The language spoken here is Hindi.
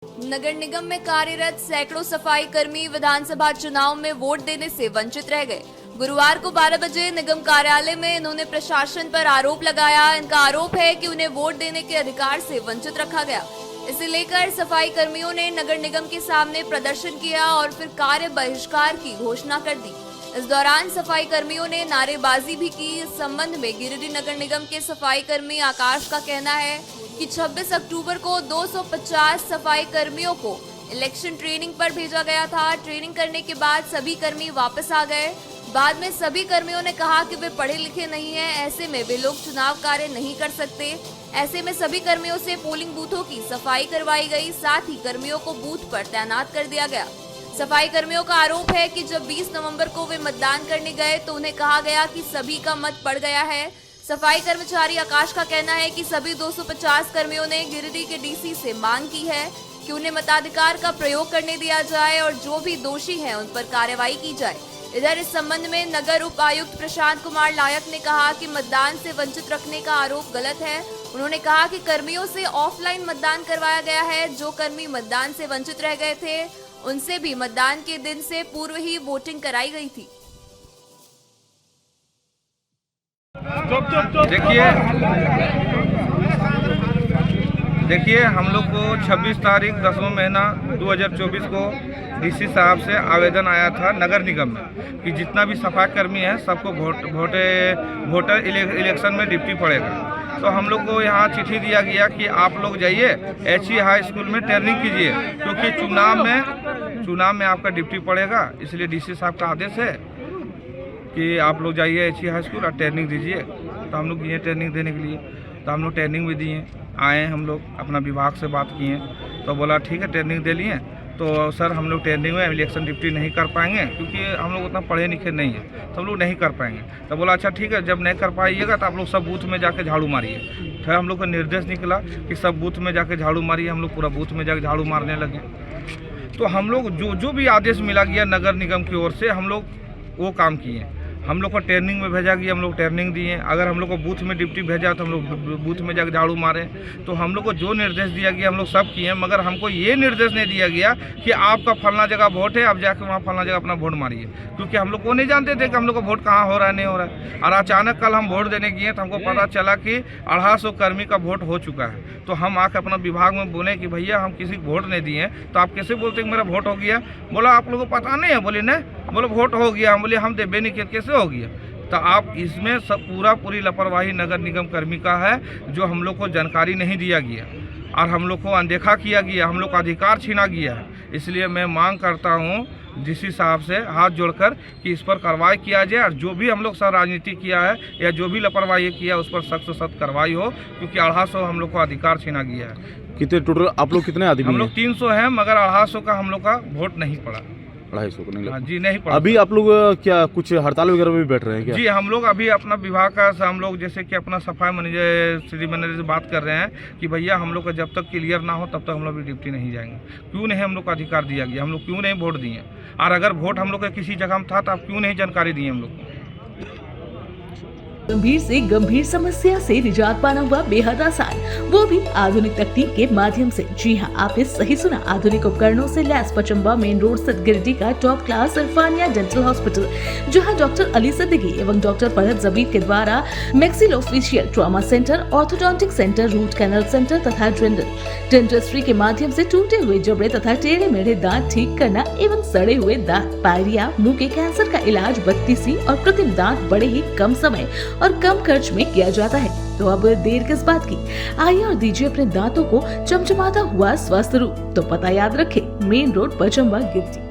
नगर निगम में कार्यरत सैकड़ों सफाई कर्मी विधानसभा चुनाव में वोट देने से वंचित रह गए। गुरुवार को 12 बजे निगम कार्यालय में इन्होंने प्रशासन पर आरोप लगाया। इनका आरोप है कि उन्हें वोट देने के अधिकार से वंचित रखा गया। इसे लेकर सफाई कर्मियों ने नगर निगम के सामने प्रदर्शन किया और फिर कार्य बहिष्कार की घोषणा कर दी। इस दौरान सफाई कर्मियों ने नारेबाजी भी की। इस संबंध में गिरिडीह नगर निगम के सफाई कर्मी आकाश का कहना है कि 26 अक्टूबर को 250 सफाई कर्मियों को इलेक्शन ट्रेनिंग पर भेजा गया था। ट्रेनिंग करने के बाद सभी कर्मी वापस आ गए। बाद में सभी कर्मियों ने कहा कि वे पढ़े लिखे नहीं हैं, ऐसे में वे लोग चुनाव कार्य नहीं कर सकते। ऐसे में सभी कर्मियों से पोलिंग बूथों की सफाई करवाई गई, साथ ही कर्मियों को बूथ पर तैनात कर दिया गया। सफाई कर्मियों का आरोप है कि जब 20 नवंबर को वे मतदान करने गए तो उन्हें कहा गया कि सभी का मत पड़ गया है। सफाई कर्मचारी आकाश का कहना है कि सभी 250 कर्मियों ने गिरिडीह के डीसी से मांग की है कि उन्हें मताधिकार का प्रयोग करने दिया जाए और जो भी दोषी हैं उन पर कार्रवाई की जाए। इधर इस संबंध में नगर उप आयुक्त प्रशांत कुमार लायक ने कहा कि मतदान से वंचित रखने का आरोप गलत है। उन्होंने कहा कि कर्मियों से ऑफलाइन मतदान करवाया गया है। जो कर्मी मतदान से वंचित रह गए थे उनसे भी मतदान के दिन से पूर्व ही वोटिंग कराई गई थी। देखिए हम लोग को 26 तारीख 10वां महीना 2024 को डीसी साहब से आवेदन आया था नगर निगम में कि जितना भी सफाई कर्मी है सबको वोटर इलेक्शन में ड्यूटी पड़ेगा। तो हम लोग को यहाँ चिट्ठी दिया गया कि आप लोग जाइए एचई हाई स्कूल में ट्रेनिंग कीजिए, क्योंकि चुनाव में आपका ड्यूटी पड़ेगा। इसलिए डीसी साहब का आदेश है कि आप लोग जाइए एचई हाई स्कूल और ट्रेनिंग दीजिए। तो हम लोग गए ट्रेनिंग देने के लिए, तो हम लोग ट्रेनिंग भी दिए। आए हम लोग अपना विभाग से बात किए तो बोला ठीक है ट्रेनिंग दे लिए। तो सर हम लोग ट्रेनिंग में इलेक्शन ड्यूटी नहीं कर पाएंगे क्योंकि हम लोग उतना पढ़े लिखे नहीं हैं, तो हम लोग नहीं कर पाएंगे। तो बोला अच्छा ठीक है, जब नहीं कर पाइएगा तो आप लोग सब बूथ में जाके झाड़ू मारिए। फिर हम लोग का निर्देश निकला कि सब बूथ में जाके झाड़ू मारिए। हम लोग पूरा बूथ में जाके झाड़ू मारने लगे। तो हम लोग जो भी आदेश मिला गया नगर निगम की ओर से हम लोग वो काम किए। हम लोग को ट्रेनिंग में भेजा गया, हम लोग ट्रेनिंग दिए। अगर हम लोग को बूथ में ड्यूटी भेजा तो हम लोग बूथ में जाकर झाड़ू मारे। तो हम लोग को जो निर्देश दिया गया हम लोग सब किए, मगर हमको ये निर्देश नहीं दिया गया कि आपका फलना जगह वोट है, आप जाकर वहाँ फलना जगह अपना वोट मारिए, क्योंकि हम लोग को नहीं जानते थे कि हम लोग का वोट कहाँ हो रहा है नहीं हो रहा है। और अचानक कल हम वोट देने गए तो हमको पता चला कि 250 कर्मी का वोट हो चुका है। तो हम आकर अपना विभाग में बोले कि भैया हम किसी को वोट नहीं दिए, तो आप कैसे बोलते हैं मेरा वोट हो गया? बोला आप लोगों को पता नहीं है? बोले नहीं। बोले वोट हो गया। हम बोले हम देवे नहीं, कैसे हो गया? तो आप इसमें सब पूरी लापरवाही नगर निगम कर्मी का है, जो हम लोग को जानकारी नहीं दिया गया और हम लोग को अनदेखा किया गया, हम लोग का अधिकार छीना गया है। इसलिए मैं मांग करता हूं डीसी साहब से हाथ जोड़कर कि इस पर कार्रवाई किया जाए और जो भी हम लोग से राजनीति किया है या जो भी लापरवाही किया है उस पर सख्त से सख्त कार्रवाई हो, क्योंकि 250 हम लोग को अधिकार छीना गया है। कितने टोटल आप लोग कितने आदमी? हम लोग 300 हैं, मगर 250 का हम लोग का वोट नहीं पड़ा। 250 को नहीं लगा? जी नहीं पड़ा। अभी आप लोग क्या कुछ हड़ताल वगैरह में भी बैठ रहे हैं क्या? जी हम लोग अभी अपना विभाग का हम लोग जैसे कि अपना सफाई मैनेजर श्री मैनेजर से बात कर रहे हैं कि भैया हम लोग का जब तक क्लियर ना हो तब तक हम लोग भी ड्यूटी नहीं जाएंगे। क्यों नहीं हम लोग को अधिकार दिया गया? हम लोग क्यों नहीं वोट दिए? और अगर वोट हम लोग का किसी जगह में था तो आप क्यों नहीं जानकारी दिए हम लोग को? गंभीर से गंभीर समस्या से निजात पाना हुआ बेहद आसान, वो भी आधुनिक तकनीक के माध्यम से। जी हाँ, आपने सही सुना, आधुनिक उपकरणों से लैस पचम्बा मेन रोड स्थित गिरिडीह का top class Irfania dental hospital, जहाँ डॉक्टर अली सिद्दीकी एवं डॉक्टर फरहद जबीर के द्वारा maxillofacial trauma centre, orthodontic centre, root canal centre तथा डेंटिस्ट्री के माध्यम से टूटे हुए जबड़े तथा टेढ़े मेढ़े दांत ठीक करना एवं सड़े हुए दांत, पायरिया, मुंह के कैंसर का इलाज, बत्तीसी और कृत्रिम दांत बड़े ही कम समय और कम खर्च में किया जाता है। तो अब देर किस बात की, आइए और दीजिए अपने दांतों को चमचमाता हुआ स्वस्थ रूप। तो पता याद रखें, मेन रोड पचम्बा गिरिडीह।